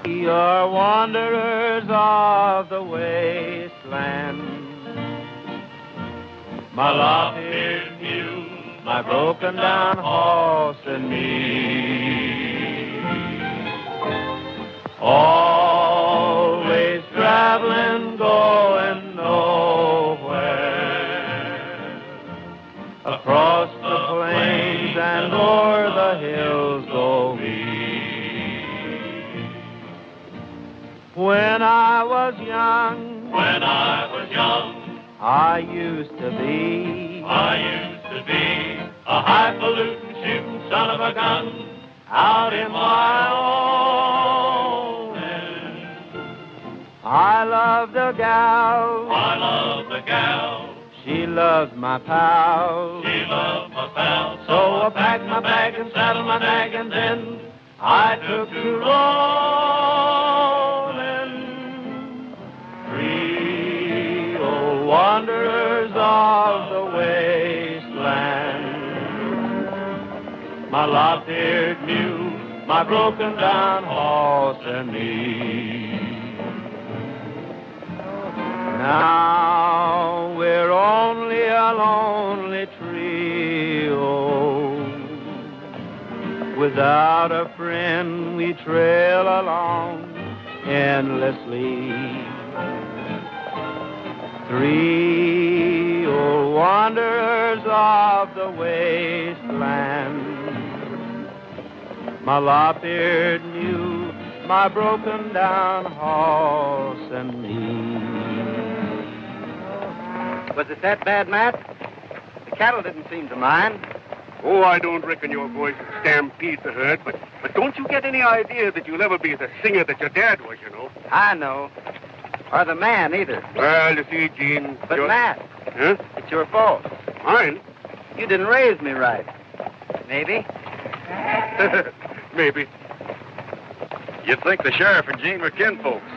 You're wanderers of the wasteland. My lop-eared mule, my broken down horse and me. Always traveling, going nowhere. Across the plains and o'er the hills go we. When I was young, I used to be a highfalutin shooting son of a gun out in Wyoming. I love the gal, she loves my pal, so I packed my bag and saddled my nag, and then I took to rolling. Three old wanderers of the wasteland. My lop-eared mule, my broken down horse and me. Now we're only a lonely trio. Without a friend we trail along endlessly. Three old wanderers of the wasteland. My lop-eared mule, my broken down horse and me. Was it that bad, Matt? The cattle didn't seem to mind. Oh, I don't reckon your voice would stampede the herd, but don't you get any idea that you'll ever be the singer that your dad was, you know? I know. Or the man, either. Well, you see, Gene... But, Matt, huh? It's your fault. Mine? You didn't raise me right. Maybe. Maybe. You'd think the sheriff and Gene were kinfolks.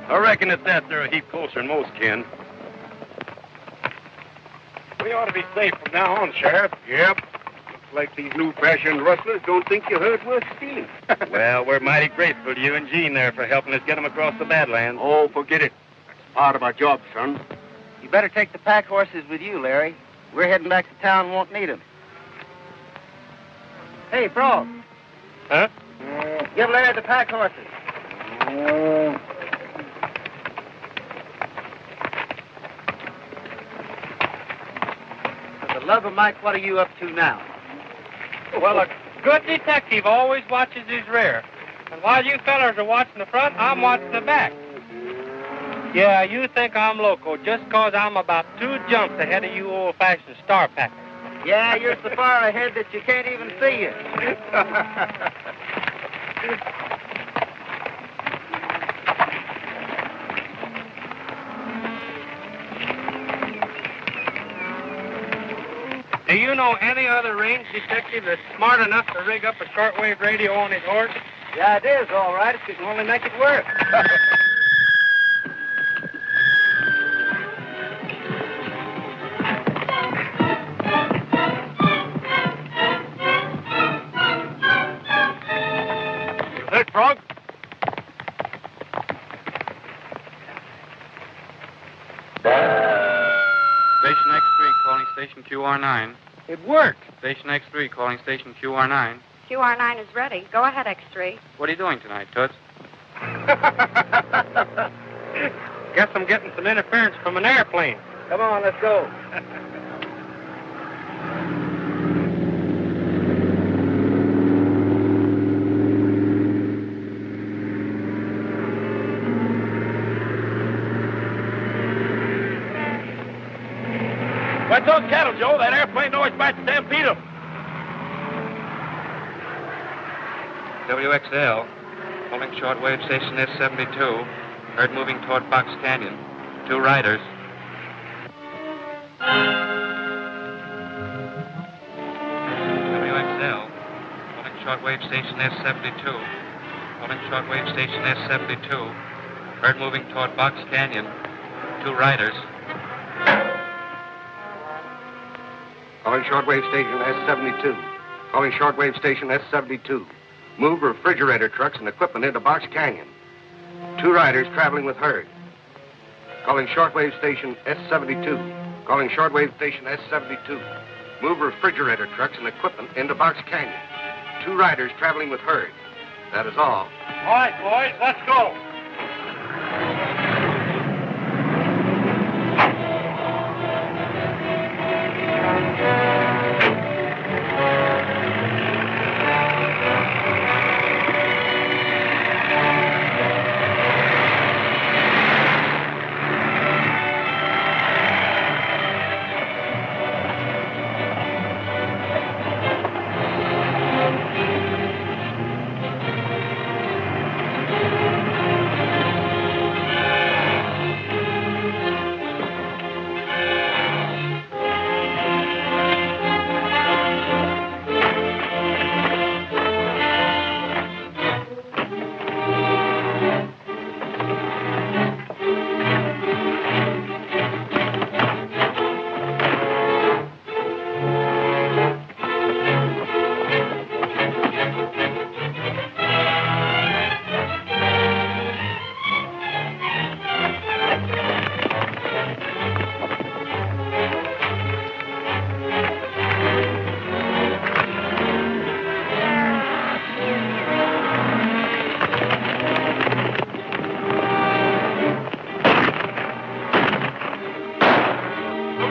I reckon at that they're a heap closer than most kin. We ought to be safe from now on, Sheriff. Yep. Looks like these new-fashioned rustlers don't think your herd worth stealing. Well, we're mighty grateful to you and Gene there for helping us get them across the Badlands. Oh, forget it. That's part of our job, son. You better take the pack horses with you, Larry. We're heading back to town and won't need them. Hey, Frog. Huh? Give Larry the pack horses. For the love of Mike, what are you up to now? Well, a good detective always watches his rear. And while you fellers are watching the front, I'm watching the back. Yeah, you think I'm loco just 'cause I'm about 2 jumps ahead of you old-fashioned star packers. Yeah, you're so far ahead that you can't even see you. Do you know any other range detective that's smart enough to rig up a shortwave radio on his horse? Yeah, it is, all right, if you can only make it work. Hey, Frog. Station X3 calling station QR9. It worked. Station X3 calling station QR9. QR9 is ready. Go ahead, X3. What are you doing tonight, Toots? Guess I'm getting some interference from an airplane. Come on, let's go. What's those cattle, Joe? That airplane always might stampede them. WXL calling shortwave station S72. Herd moving toward Box Canyon. 2 riders. WXL calling shortwave station S72. Calling shortwave station S72. Herd moving toward Box Canyon. 2 riders. Calling shortwave station S72. Calling shortwave station S72. Move refrigerator trucks and equipment into Box Canyon. 2 riders traveling with herd. Calling shortwave station S72. Calling shortwave station S72. Move refrigerator trucks and equipment into Box Canyon. 2 riders traveling with herd. That is all. All right, boys, let's go.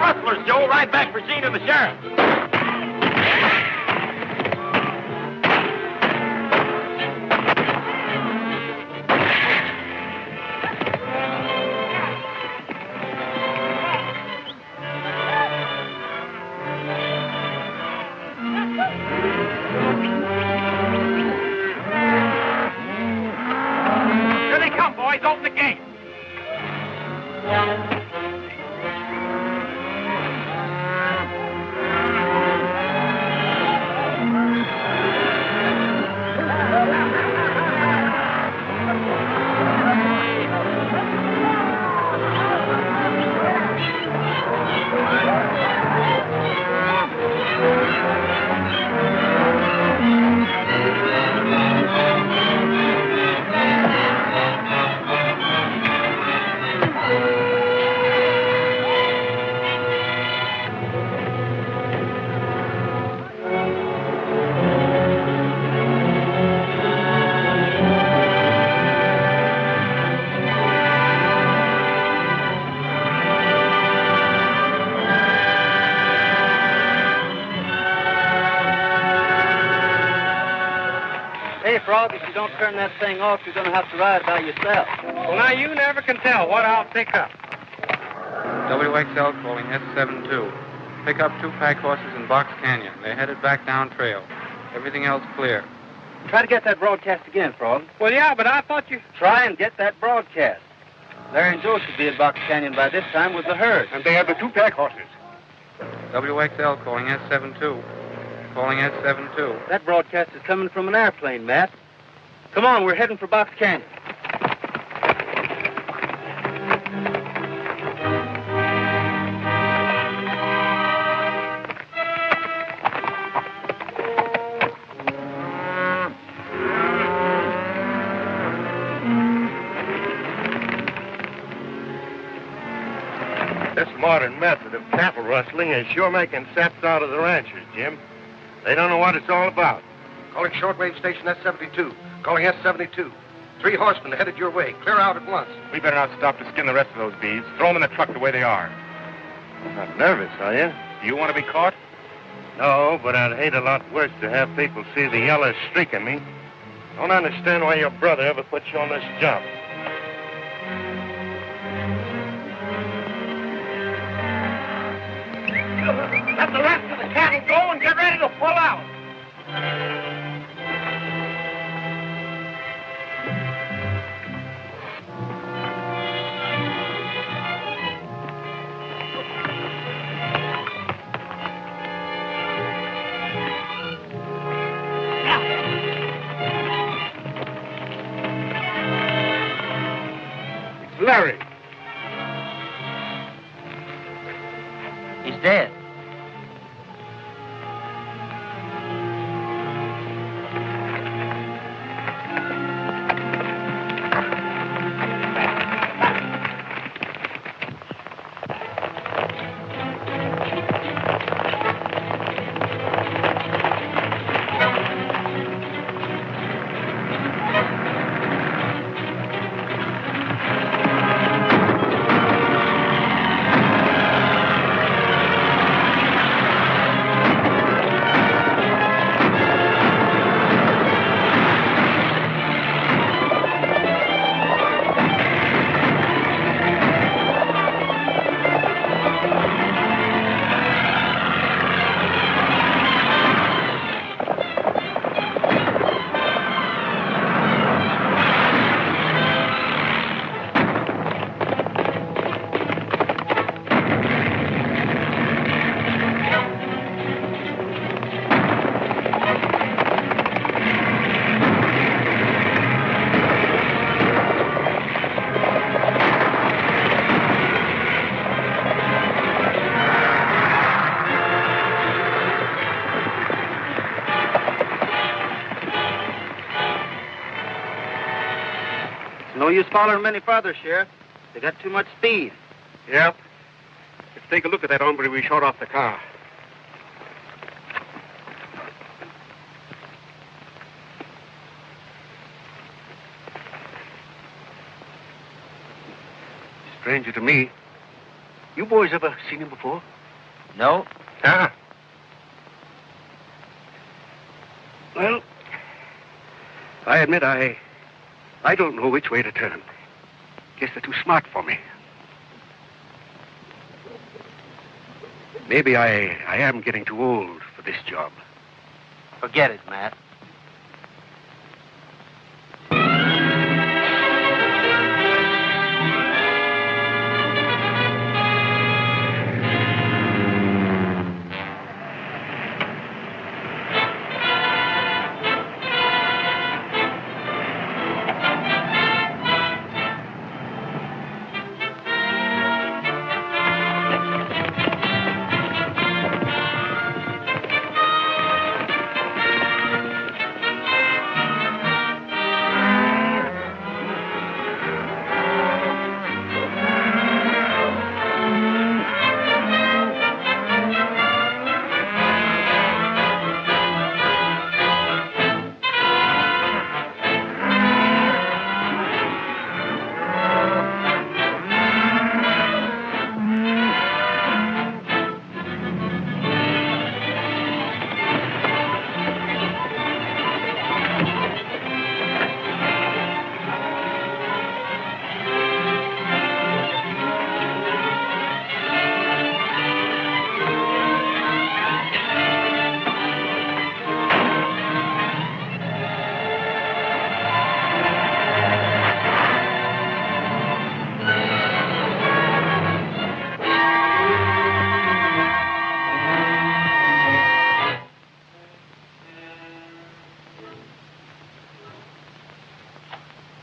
Rustlers, Joe. Ride back for Gene and the sheriff. Here they come, boys. Open the gate. Hey, Frog, if you don't turn that thing off, you're going to have to ride by yourself. Well, now, you never can tell what I'll pick up. WXL calling S72. Pick up 2 pack horses in Box Canyon. They're headed back down trail. Everything else clear. Try to get that broadcast again, Frog. Well, yeah, but I thought you... Try and get that broadcast. Larry and Joe should be at Box Canyon by this time with the herd. And they have the 2 pack horses. WXL calling S72. Calling S72. That broadcast is coming from an airplane, Matt. Come on, we're heading for Box Canyon. This modern method of cattle rustling is sure making saps out of the ranchers, Jim. They don't know what it's all about. Calling shortwave station S72. Calling S72. 3 horsemen headed your way. Clear out at once. We better not stop to skin the rest of those beeves. Throw them in the truck the way they are. Not nervous, are you? Do you want to be caught? No, but I'd hate a lot worse to have people see the yellow streak in me. Don't understand why your brother ever put you on this job. Let the rest of the cattle go and get ready to pull out. It's Larry. He's dead. No use following them any further, Sheriff. They got too much speed. Yep. Let's take a look at that hombre we shot off the car. Stranger to me. You boys ever seen him before? No. Ah. Well, I admit I don't know which way to turn. Guess they're too smart for me. Maybe I am getting too old for this job. Forget it, Matt.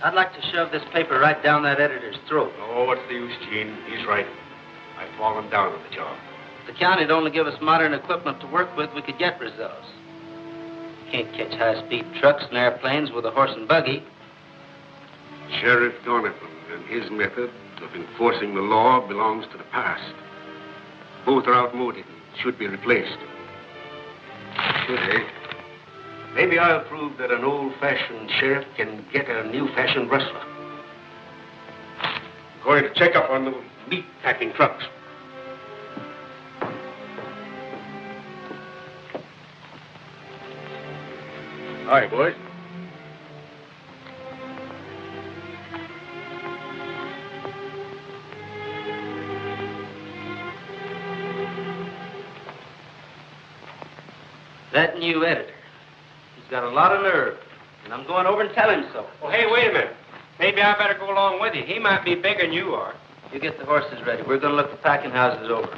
I'd like to shove this paper right down that editor's throat. Oh, what's the use, Gene? He's right. I've fallen down on the job. If the county'd only give us modern equipment to work with, we could get results. Can't catch high-speed trucks and airplanes with a horse and buggy. Sheriff Donovan and his method of enforcing the law belongs to the past. Both are outmoded and should be replaced. Should they? Maybe I'll prove that an old-fashioned sheriff can get a new-fashioned rustler. Going to check up on the meat-packing trucks. Hi, boys. That new editor. He's got a lot of nerve, and I'm going over and tell him so. Well, hey, wait a minute. Maybe I better go along with you. He might be bigger than you are. You get the horses ready. We're going to look the packing houses over.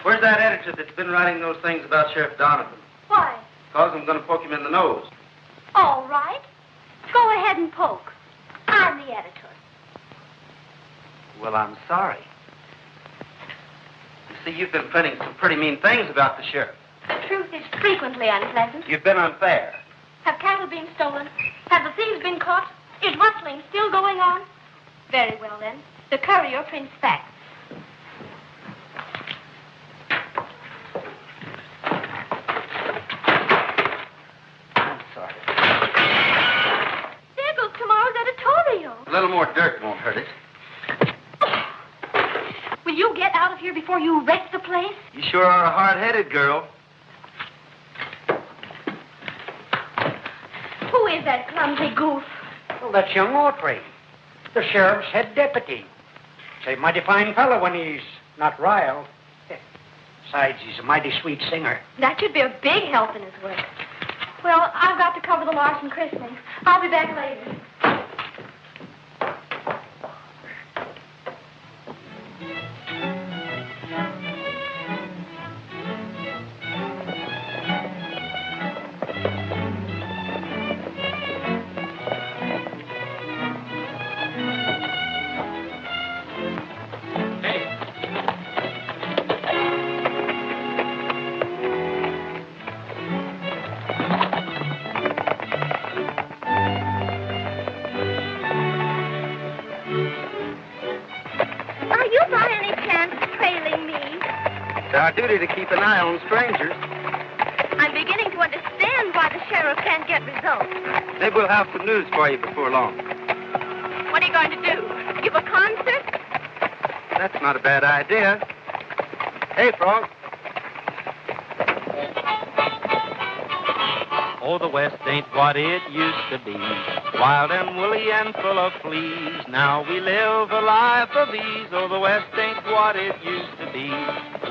Where's that editor that's been writing those things about Sheriff Donovan? Why? Because I'm going to poke him in the nose. All right. Go ahead and poke. I'm the editor. Well, I'm sorry. You see, you've been printing some pretty mean things about the sheriff. The truth is frequently unpleasant. You've been unfair. Have cattle been stolen? Have the thieves been caught? Is rustling still going on? Very well, then. The Courier prints facts. I'm sorry. There goes tomorrow's editorial. A little more dirt won't hurt it. Will you get out of here before you wreck the place? You sure are a hard-headed girl. Who is that clumsy goof? Well, that's young Autry, the sheriff's head deputy. Say, mighty fine fellow when he's not riled. Besides, he's a mighty sweet singer. That should be a big help in his work. Well, I've got to cover the Larson christening. I'll be back later. our duty to keep an eye on strangers. I'm beginning to understand why the sheriff can't get results. Maybe we'll have some news for you before long. What are you going to do? Give a concert? That's not a bad idea. Hey, Frog. Oh, the West ain't what it used to be. Wild and woolly and full of fleas. Now we live a life of ease. Oh, the West ain't what it used to be.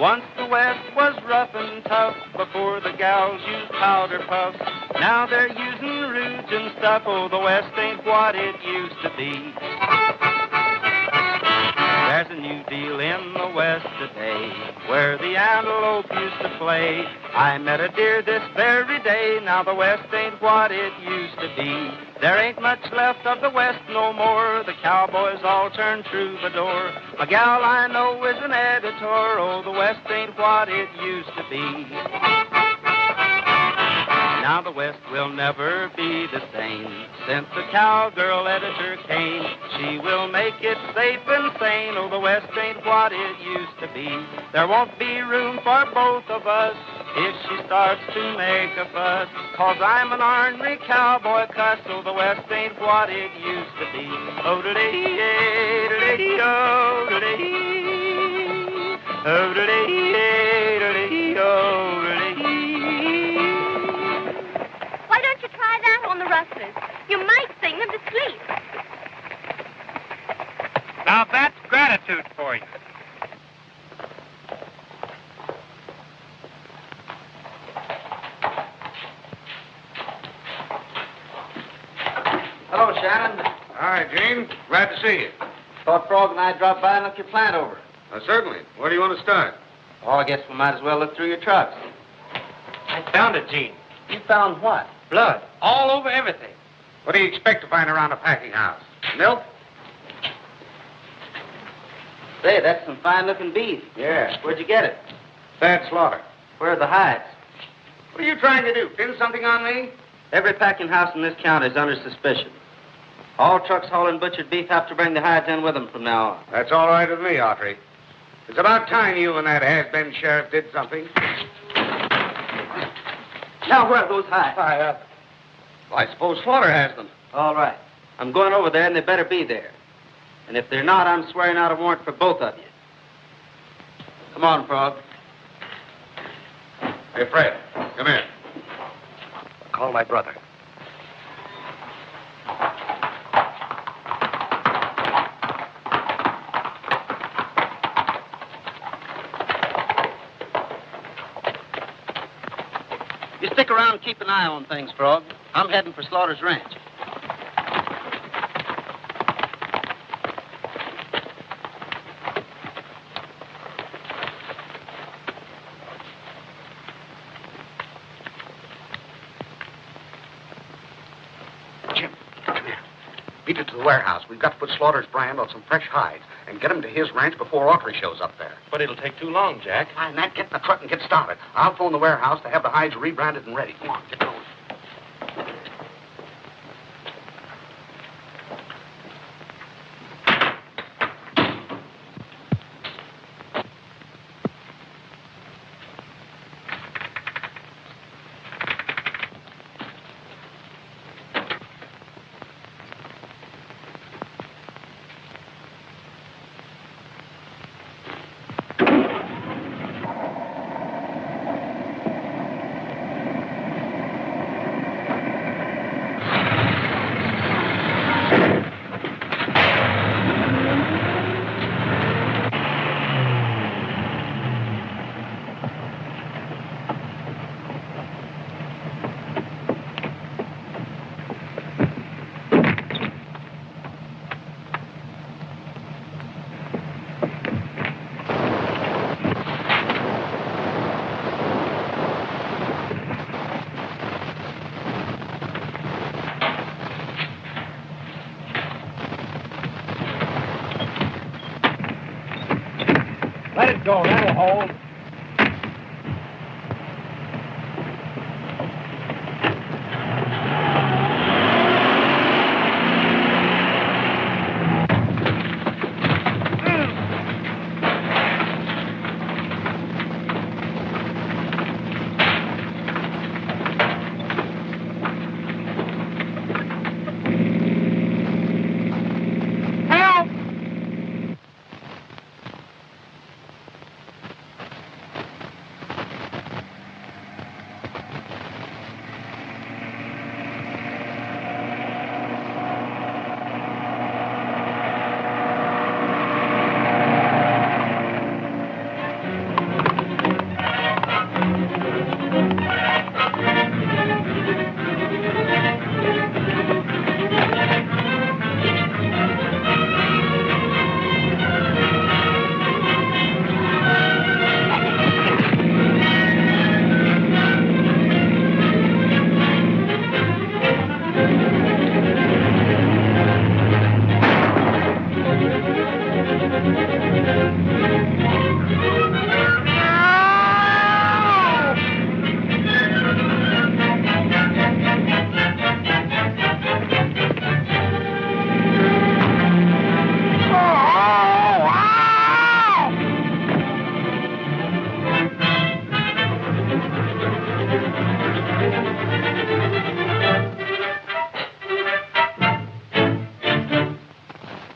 Once the West was rough and tough before the gals used powder puffs. Now they're using roots and stuff. Oh, the West ain't what it used to be. There's a new deal in the West today, where the antelope used to play. I met a deer this very day. Now the West ain't what it used to be. There ain't much left of the West no more. The cowboys all turned troubadour. A gal I know is an editor. Oh, the West ain't what it used to be. Now the West will never be the same since the cowgirl editor Kane. She will make it safe and sane. Oh, the West ain't what it used to be. There won't be room for both of us if she starts to make a fuss. 'Cause I'm an ornery cowboy cuss. Oh, the West ain't what it used to be. Oh, da-dee-dee, da-dee-dee, oh, da-dee-dee, oh, da-dee-dee, da-dee-dee, oh, da-dee-dee. Why don't you try that on the rustlers? You might sing them to sleep. Now that's gratitude for you. Hello, Shannon. Hi, Gene. Glad to see you. Thought Frog and I dropped by and look your plant over. Certainly. Where do you want to start? Oh, I guess we might as well look through your trucks. I found it, Gene. You found what? Blood. All over everything. What do you expect to find around a packing house? Milk? Say, that's some fine-looking beef. Yeah. Where'd you get it? Bad slaughter. Where are the hides? What are you trying to do? Pin something on me? Every packing house in this county is under suspicion. All trucks hauling butchered beef have to bring the hides in with them from now on. That's all right with me, Autry. It's about time you and that has-been sheriff did something. Now, where are those hides? Well, I suppose Slaughter has them. All right. I'm going over there, and they better be there. And if they're not, I'm swearing out a warrant for both of you. Come on, Frog. Hey, Fred, come here. Call my brother. You stick around and keep an eye on things, Frog. I'm heading for Slaughter's ranch. Jim, come here. Beat it to the warehouse. We've got to put Slaughter's brand on some fresh hides and get him to his ranch before Autry shows up there. But it'll take too long, Jack. Fine, Nat, get in the truck and get started. I'll phone the warehouse to have the hides rebranded and ready. Come on, get going. Let it go. That'll hold.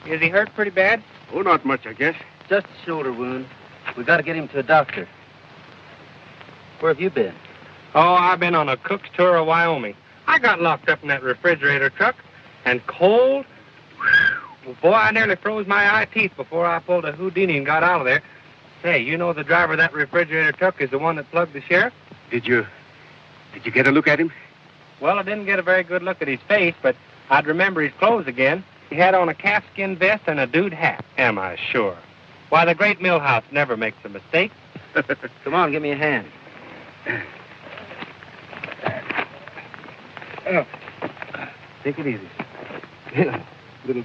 Is he hurt pretty bad? Oh, not much, I guess. Just a shoulder wound. We got to get him to a doctor. Where have you been? Oh, I've been on a cook's tour of Wyoming. I got locked up in that refrigerator truck, and cold. Well, boy, I nearly froze my eye teeth before I pulled a Houdini and got out of there. Hey, you know the driver of that refrigerator truck is the one that plugged the sheriff? Did you get a look at him? Well, I didn't get a very good look at his face, but I'd remember his clothes again. He had on a calfskin vest and a dude hat. Am I sure? Why, the great Millhouse never makes a mistake. Come on, give me a hand. Oh. Take it easy. Little...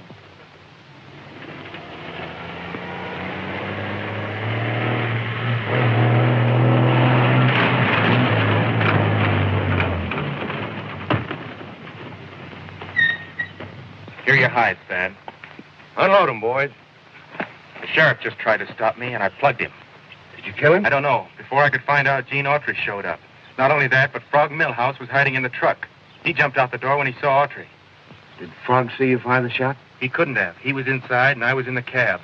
Here are your hides, Thad. Unload him, boys. The sheriff just tried to stop me, and I plugged him. Did you kill him? I don't know. Before I could find out, Gene Autry showed up. Not only that, but Frog Millhouse was hiding in the truck. He jumped out the door when he saw Autry. Did Frog see you fire the shot? He couldn't have. He was inside, and I was in the cab.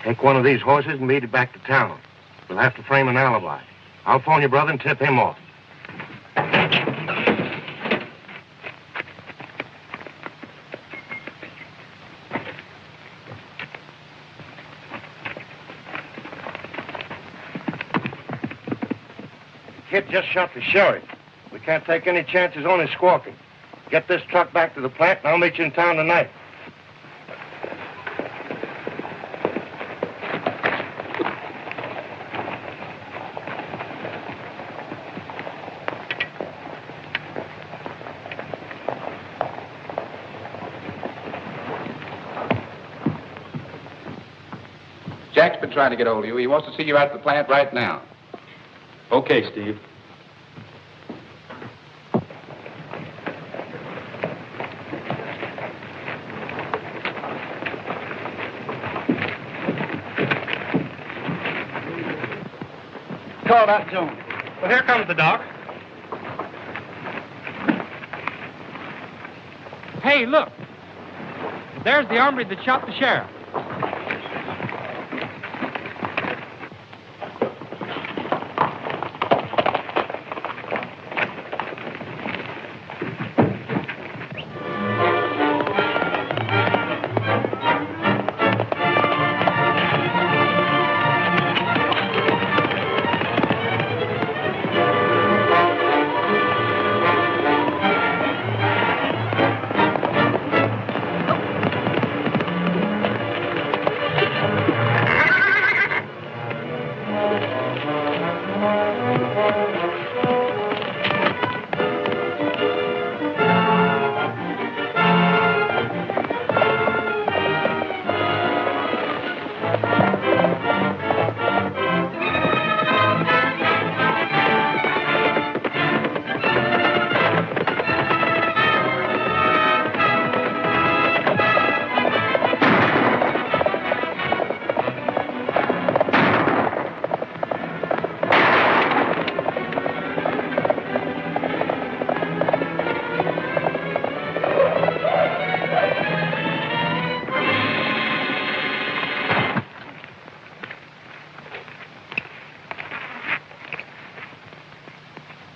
Take one of these horses and beat it back to town. We'll have to frame an alibi. I'll phone your brother and tip him off. Kid just shot the sheriff. We can't take any chances on his squawking. Get this truck back to the plant, and I'll meet you in town tonight. Jack's been trying to get hold of you. He wants to see you out at the plant right now. Okay, Steve. Call that zone. Well, here comes the doc. Hey, look. There's the hombre that shot the sheriff.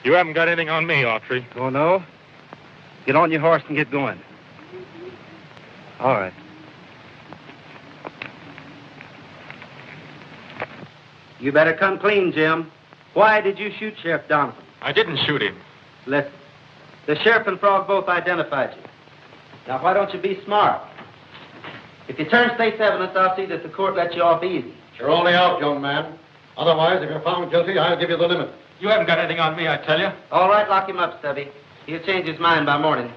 You haven't got anything on me, Autry. Oh, no? Get on your horse and get going. All right. You better come clean, Jim. Why did you shoot Sheriff Donovan? I didn't shoot him. Listen, the sheriff and Frog both identified you. Now, why don't you be smart? If you turn state's evidence, I'll see that the court lets you off easy. You're only out, young man. Otherwise, if you're found guilty, I'll give you the limit. You haven't got anything on me, I tell you. All right, lock him up, Stubby. He'll change his mind by morning.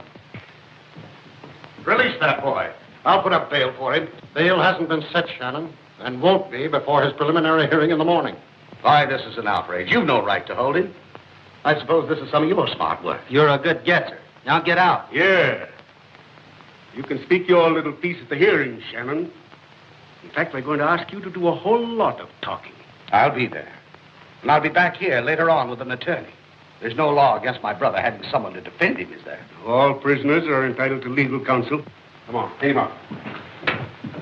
Release that boy. I'll put up bail for him. Bail hasn't been set, Shannon, and won't be before his preliminary hearing in the morning. Why, this is an outrage. You've no right to hold him. I suppose this is some of your smart work. You're a good guesser. Now get out. Yeah. You can speak your little piece at the hearing, Shannon. In fact, we're going to ask you to do a whole lot of talking. I'll be there. And I'll be back here later on with an attorney. There's no law against my brother having someone to defend him, is there? All prisoners are entitled to legal counsel. Come on, take him up.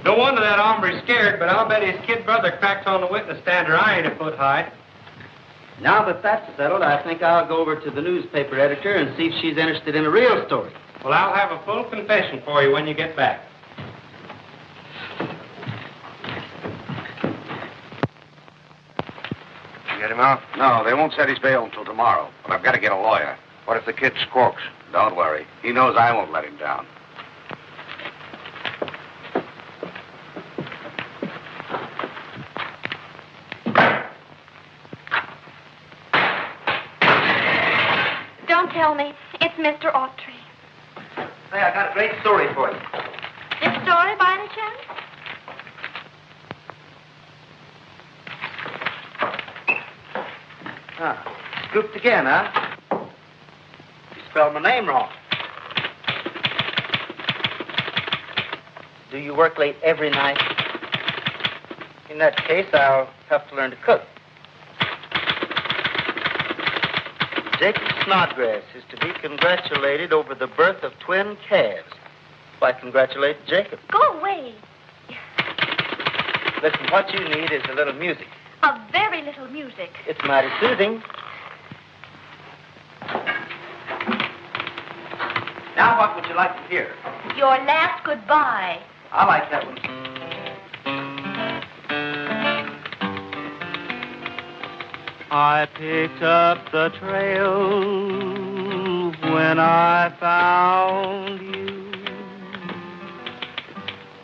No wonder that hombre's scared, but I'll bet his kid brother cracks on the witness stand or I ain't a foot high. Now that that's settled, I think I'll go over to the newspaper editor and see if she's interested in a real story. Well, I'll have a full confession for you when you get back. You get him out? No, they won't set his bail until tomorrow. But I've got to get a lawyer. What if the kid squawks? Don't worry. He knows I won't let him down. Don't tell me. It's Mr. Autry. Hey, I got a great story for you. This story, by any chance? Scooped again, huh? You spelled my name wrong. Do you work late every night? In that case, I'll have to learn to cook. Jacob Snodgrass is to be congratulated over the birth of twin calves. Why congratulate Jacob? Go away. Listen, what you need is a little music. A very little music. It's mighty soothing. Now, what would you like to hear? Your last goodbye. I like that one. I picked up the trail when I found you.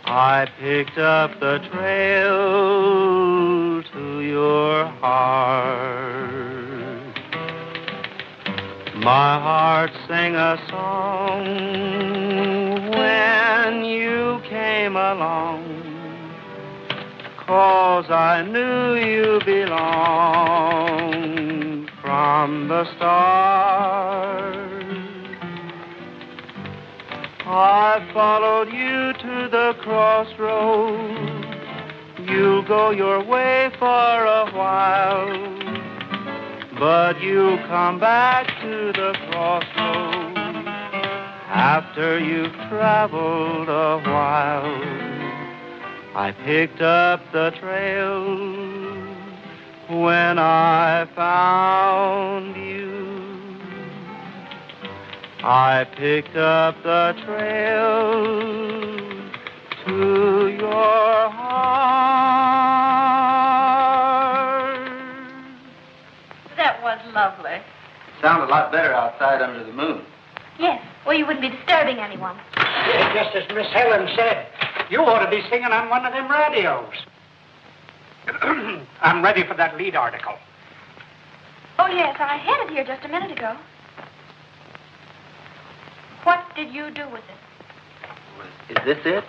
I picked up the trail to your heart. My heart sang a song when you came along, 'cause I knew you belonged from the start. I followed you to the crossroads. You'll go your way for a while, but you'll come back to the crossroads after you've traveled a while. I picked up the trail when I found you. I picked up the trail to your heart. That was lovely. Sounded a lot better outside under the moon. Yes. Well, you wouldn't be disturbing anyone. Yeah, just as Miss Helen said. You ought to be singing on one of them radios. I'm ready for that lead article. Oh, yes. I had it here just a minute ago. What did you do with it? Is this it?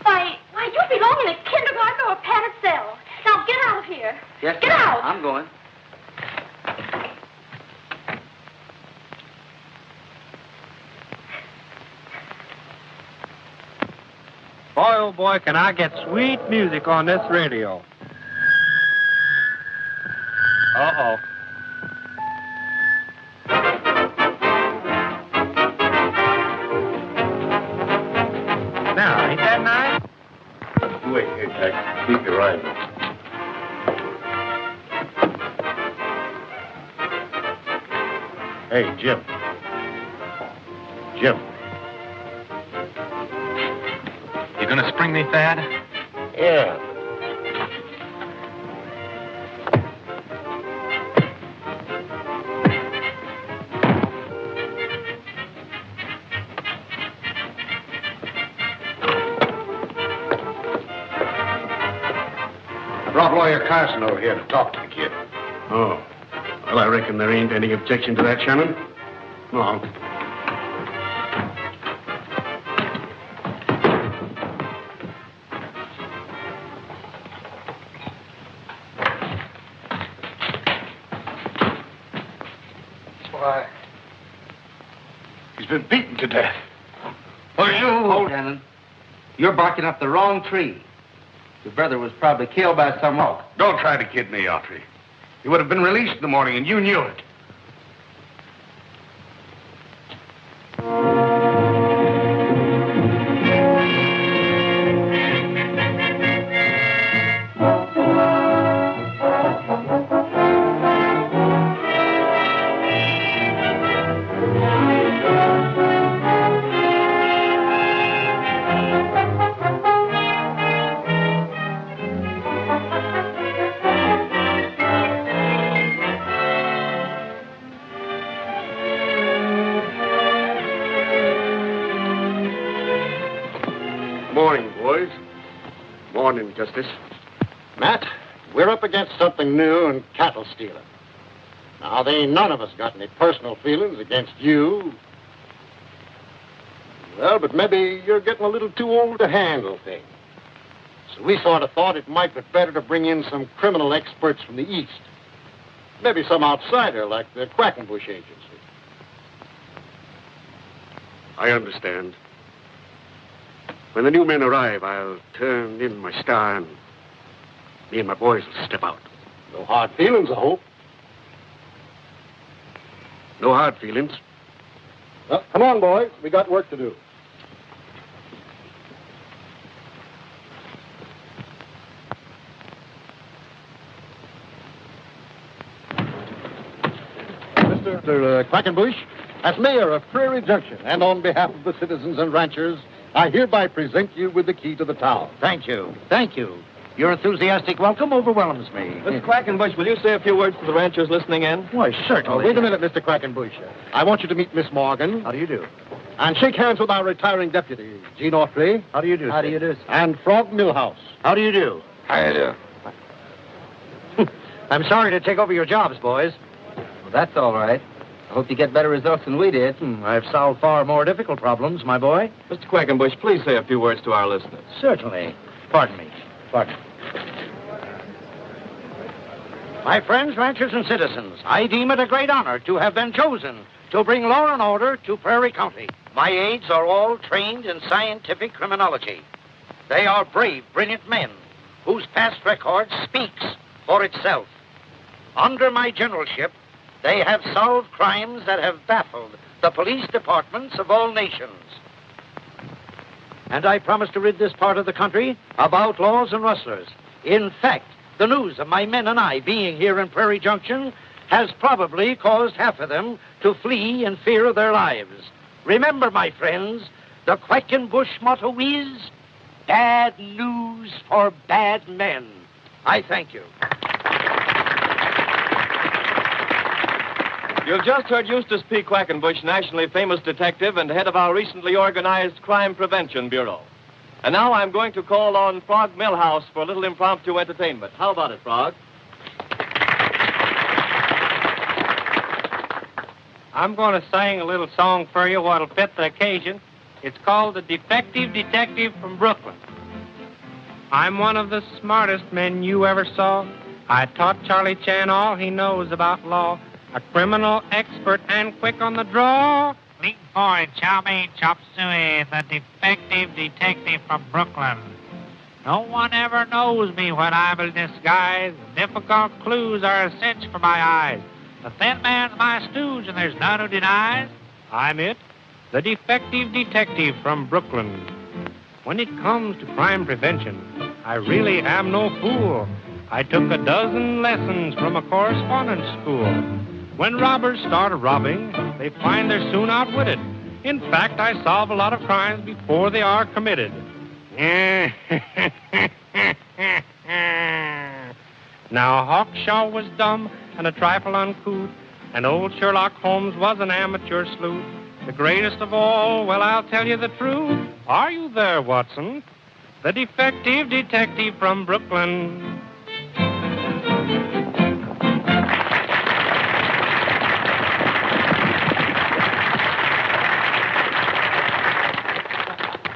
Why, you belong in a kindergarten or a padded cell. Now, get out of here. Yes, Get ma'am. out. I'm going. Boy, oh boy, can I get sweet music on this radio. Uh-oh. Now, ain't that nice? Wait here, Jack. Keep your eye on me. Hey, Jim. Jim. You gonna spring me, Thad? Yeah. Brought Lawyer Carson over here to talk to the kid. Oh. Well, I reckon there ain't any objection to that, Shannon. Come on. Why? He's been beaten to death. Hold, Shannon. You're barking up the wrong tree. Your brother was probably killed by some hawk. Don't try to kid me, Autry. He would have been released in the morning, and you knew it. Morning, boys. Morning, Justice. Matt, we're up against something new in cattle stealing. Now, they ain't none of us got any personal feelings against you. Well, but maybe you're getting a little too old to handle things. So we sort of thought it might be better to bring in some criminal experts from the East. Maybe some outsider like the Quackenbush Agency. I understand. When the new men arrive, I'll turn in my star and me and my boys will step out. No hard feelings, I hope. No hard feelings. Well, come on, boys. We got work to do. Mr. Quackenbush, as mayor of Prairie Junction and on behalf of the citizens and ranchers, I hereby present you with the key to the town. Thank you. Thank you. Your enthusiastic welcome overwhelms me. Mr. Quackenbush, will you say a few words to the ranchers listening in? Why, certainly. Wait a minute, Mr. Quackenbush. I want you to meet Miss Morgan. How do you do? And shake hands with our retiring deputy, Gene Autry. How do you do, How do you do, sir? And Frog Millhouse. How do you do? How you do? I'm sorry to take over your jobs, boys. Well, that's all right. I hope you get better results than we did. I've solved far more difficult problems, my boy. Mr. Quackenbush, please say a few words to our listeners. Certainly. Pardon me. My friends, ranchers, and citizens, I deem it a great honor to have been chosen to bring law and order to Prairie County. My aides are all trained in scientific criminology. They are brave, brilliant men whose past record speaks for itself. Under my generalship, they have solved crimes that have baffled the police departments of all nations. And I promise to rid this part of the country of outlaws and rustlers. In fact, the news of my men and I being here in Prairie Junction has probably caused half of them to flee in fear of their lives. Remember, my friends, the Quackenbush motto is, bad news for bad men. I thank you. You've just heard Eustace P. Quackenbush, nationally famous detective and head of our recently organized Crime Prevention Bureau. And now I'm going to call on Frog Millhouse for a little impromptu entertainment. How about it, Frog? I'm going to sing a little song for you what'll fit the occasion. It's called The Defective Detective from Brooklyn. I'm one of the smartest men you ever saw. I taught Charlie Chan all he knows about law. A criminal expert and quick on the draw. Lean boy, chow mein, chop suey, the defective detective from Brooklyn. No one ever knows me when I'm in disguise. The difficult clues are a cinch for my eyes. The thin man's my stooge, and there's none who denies. I'm it, the defective detective from Brooklyn. When it comes to crime prevention, I really am no fool. I took a dozen lessons from a correspondence school. When robbers start robbing, they find they're soon outwitted. In fact, I solve a lot of crimes before they are committed. Now, Hawkshaw was dumb and a trifle uncouth, and old Sherlock Holmes was an amateur sleuth. The greatest of all, well, I'll tell you the truth. Are you there, Watson? The defective detective from Brooklyn.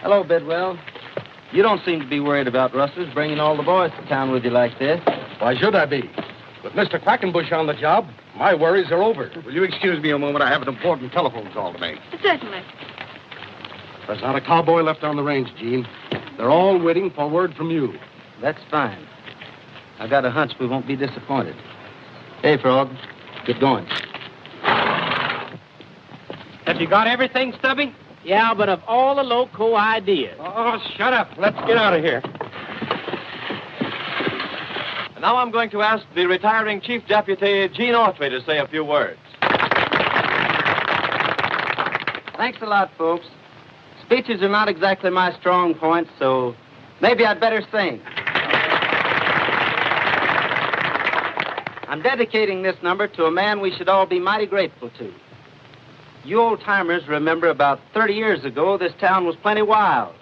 Hello, Bidwell. You don't seem to be worried about rustlers bringing all the boys to town with you like this. Why should I be? With Mr. Quackenbush on the job, my worries are over. Will you excuse me a moment? I have an important telephone call to make. Certainly. There's not a cowboy left on the range, Gene. They're all waiting for word from you. That's fine. I got a hunch we won't be disappointed. Hey, Frog, get going. Have you got everything, Stubby? Yeah, but of all the loco ideas. Oh, shut up. Let's get out of here. And now I'm going to ask the retiring Chief Deputy, Gene Autry, to say a few words. Thanks a lot, folks. Speeches are not exactly my strong point, so maybe I'd better sing. I'm dedicating this number to a man we should all be mighty grateful to. You old-timers remember about 30 years ago, this town was plenty wild.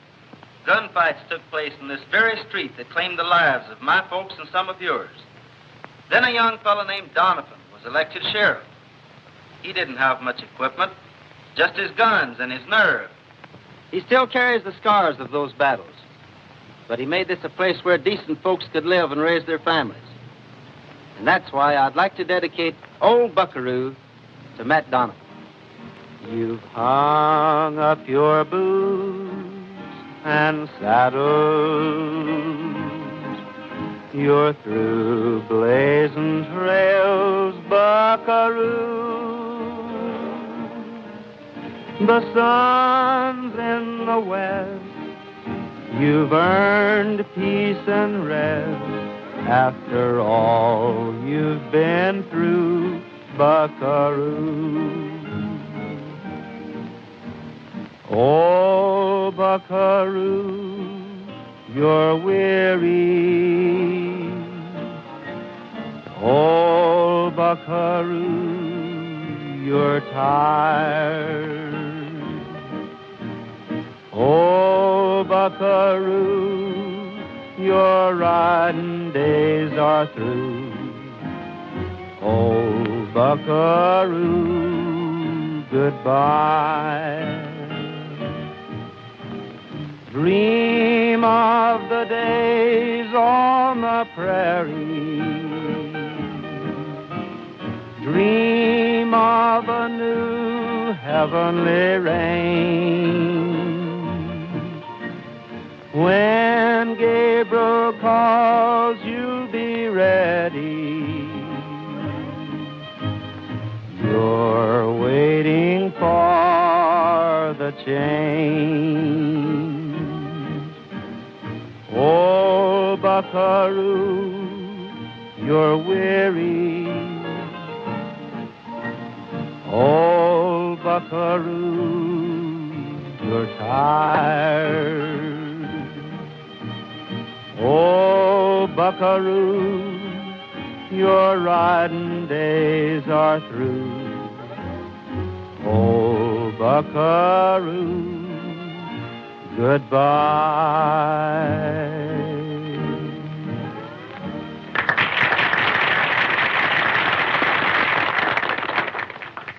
Gunfights took place in this very street that claimed the lives of my folks and some of yours. Then a young fellow named Donovan was elected sheriff. He didn't have much equipment, just his guns and his nerve. He still carries the scars of those battles. But he made this a place where decent folks could live and raise their families. And that's why I'd like to dedicate Old Buckaroo to Matt Donovan. You've hung up your boots and saddles. You're through blazing trails, Buckaroo. The sun's in the west. You've earned peace and rest after all you've been through, Buckaroo. Oh, Buckaroo, you're weary. Oh, Buckaroo, you're tired. Oh, Buckaroo, your riding days are through. Oh, Buckaroo, goodbye. Dream of the days on the prairie. Dream of a new heavenly rain. When Gabriel calls, you'll be ready. You're waiting for the change. Oh, Buckaroo, you're weary. Oh, Buckaroo, you're tired. Oh, Buckaroo, your riding days are through. Oh, Buckaroo, goodbye.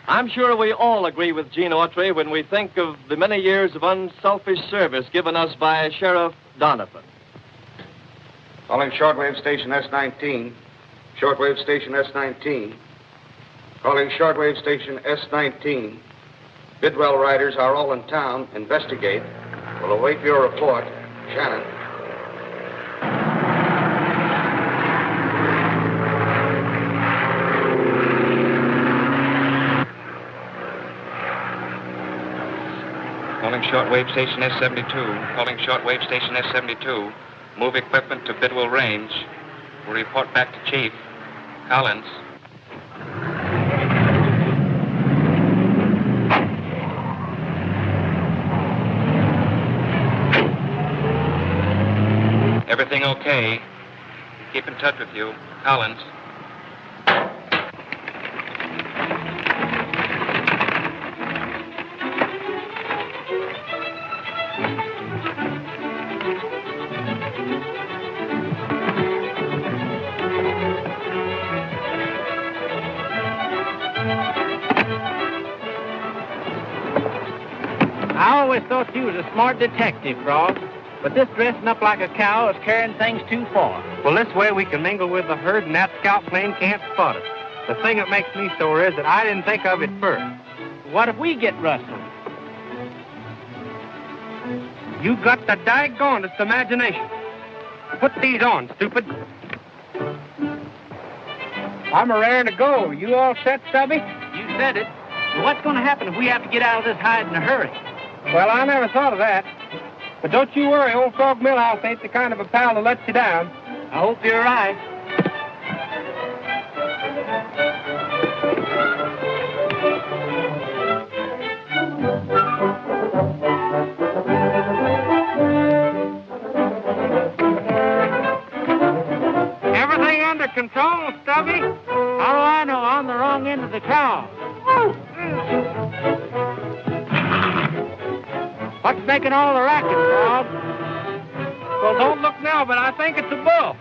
I'm sure we all agree with Gene Autry when we think of the many years of unselfish service given us by Sheriff Donovan. Calling shortwave station S19. Shortwave station S19. Calling shortwave station S19. Bidwell riders are all in town. Investigate. We'll await your report. Shannon. Calling shortwave station S72. Calling shortwave station S72. Move equipment to Bidwell Range. We'll report back to Chief. Collins. Everything okay? Keep in touch with you. Collins. I always thought you was a smart detective, Frog. But this dressing up like a cow is carrying things too far. Well, this way we can mingle with the herd and that scout plane can't spot us. The thing that makes me sore is that I didn't think of it first. What if we get rustled? You got the daggonest imagination. Put these on, stupid. I'm a raring to go. You all set, Stubby? You said it. Well, what's going to happen if we have to get out of this hide in a hurry? Well, I never thought of that. But don't you worry, old Frog Millhouse ain't the kind of a pal that lets you down. I hope you're right. Everything under control, Stubby? How do I know? I'm the wrong end of the cow. What's making all the racket, Frog? Well, don't look now, but I think it's a bull.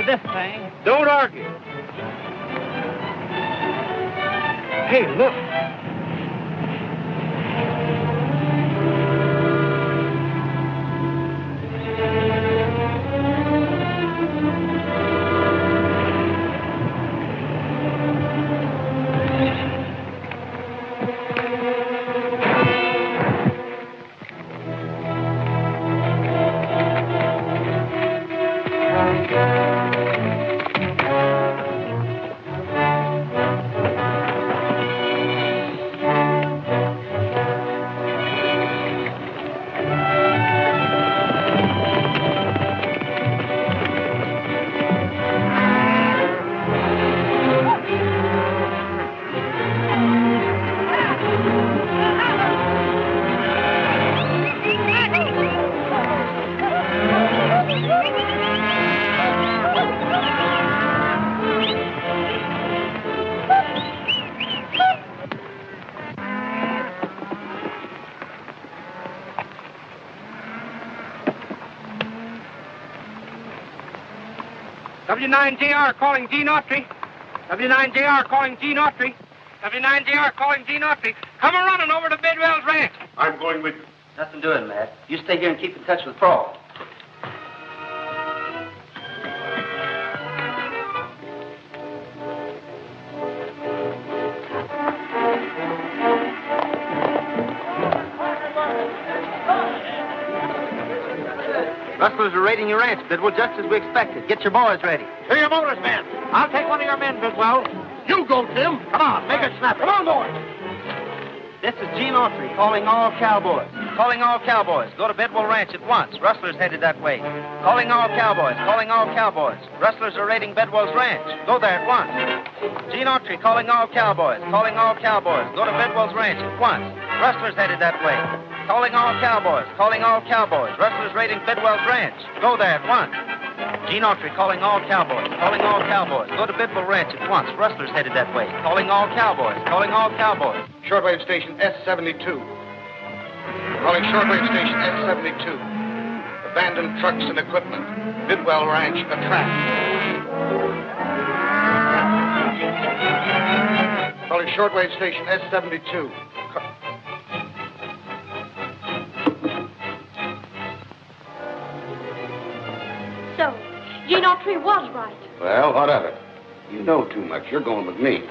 This thing. Don't argue. Hey, look. W9JR calling Gene Autry. W9JR calling Gene Autry. W9JR calling Gene Autry. Come running over to Bidwell's ranch. I'm going with you. Nothing doing, Matt. You stay here and keep in touch with Frog. Rustlers are raiding your ranch, Bidwell, just as we expected. Get your boys ready. To your motors, men. I'll take one of your men, Bidwell. You go, Tim. Come on, make it snappy. Come on, boys. This is Gene Autry calling all cowboys. Calling all cowboys. Go to Bidwell Ranch at once. Rustlers headed that way. Calling all cowboys. Calling all cowboys. Rustlers are raiding Bidwell's ranch. Go there at once. Gene Autry calling all cowboys. Calling all cowboys. Go to Bidwell's ranch at once. Rustlers headed that way. Calling all cowboys. Calling all cowboys. Rustlers raiding Bidwell's ranch. Go there at once. Gene Autry calling all cowboys. Calling all cowboys. Go to Bidwell Ranch at once. Rustlers headed that way. Calling all cowboys. Calling all cowboys. Shortwave station S72. Calling shortwave station S72. Abandoned trucks and equipment. Bidwell Ranch attacked. Calling shortwave station S72. So, Gene Autry was right. Well, what of it? You know too much. You're going with me.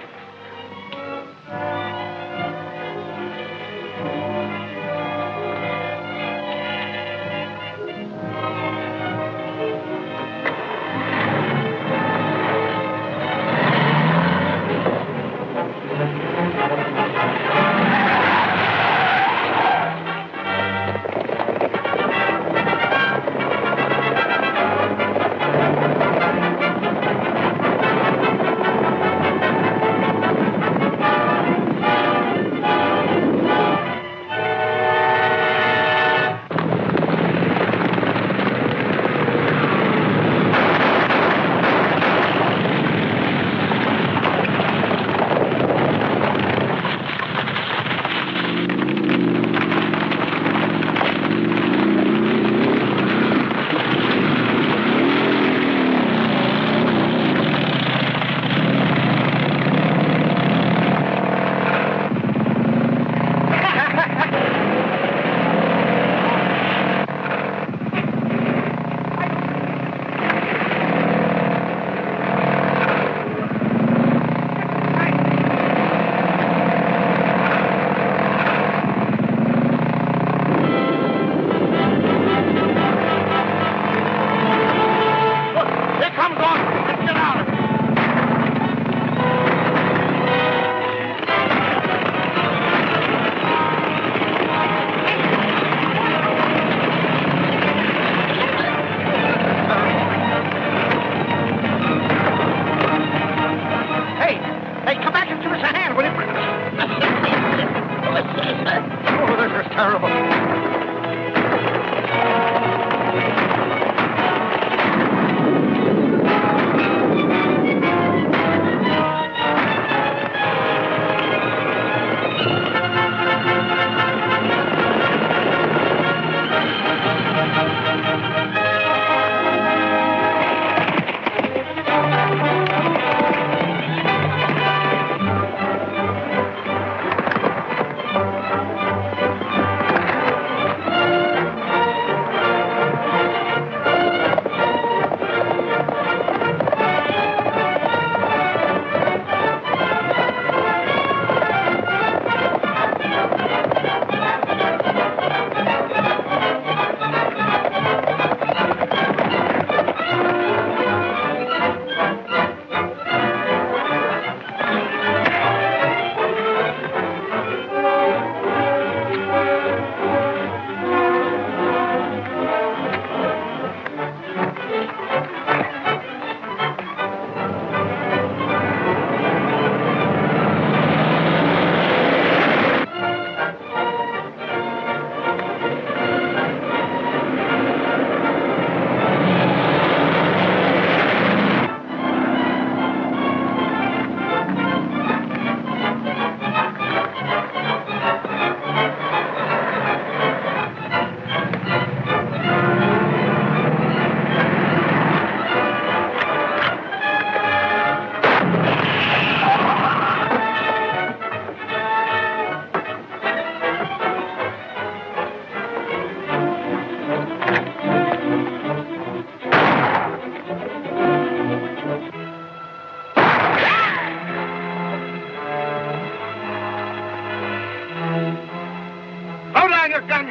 terrible.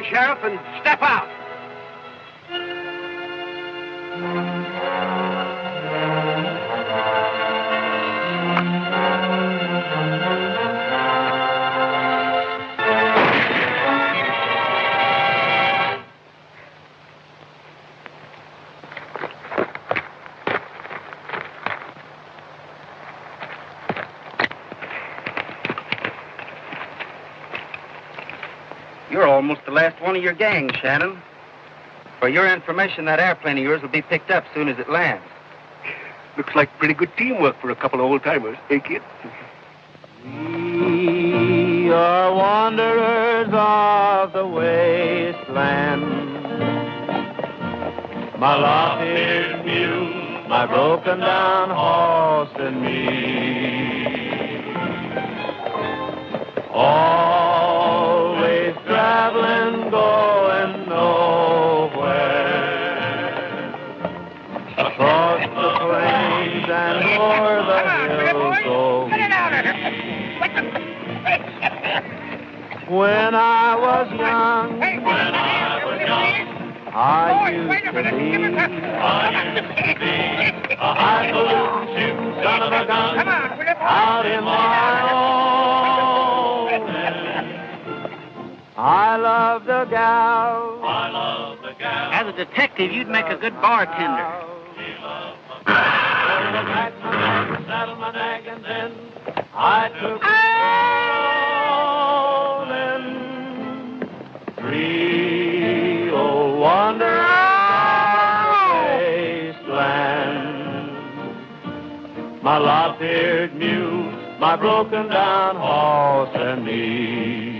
Sheriff, and step out. You're almost the last one of your gang, Shannon. For your information, that airplane of yours will be picked up soon as it lands. Looks like pretty good teamwork for a couple of old-timers, eh, kid? We are wanderers of the wasteland. My lost-eared mule, my broken-down horse, and me. Always traveling, going nowhere. Across the plains and o'er the hills go we. When I was young, I used to be a highfalutin shooting son of a gun out in Wyoming. I love the gal. As a detective, you'd make a good bartender. Saddle my nag and then I took a three old wanderers of the wasteland. My lop-eared mule, my broken-down horse, and me.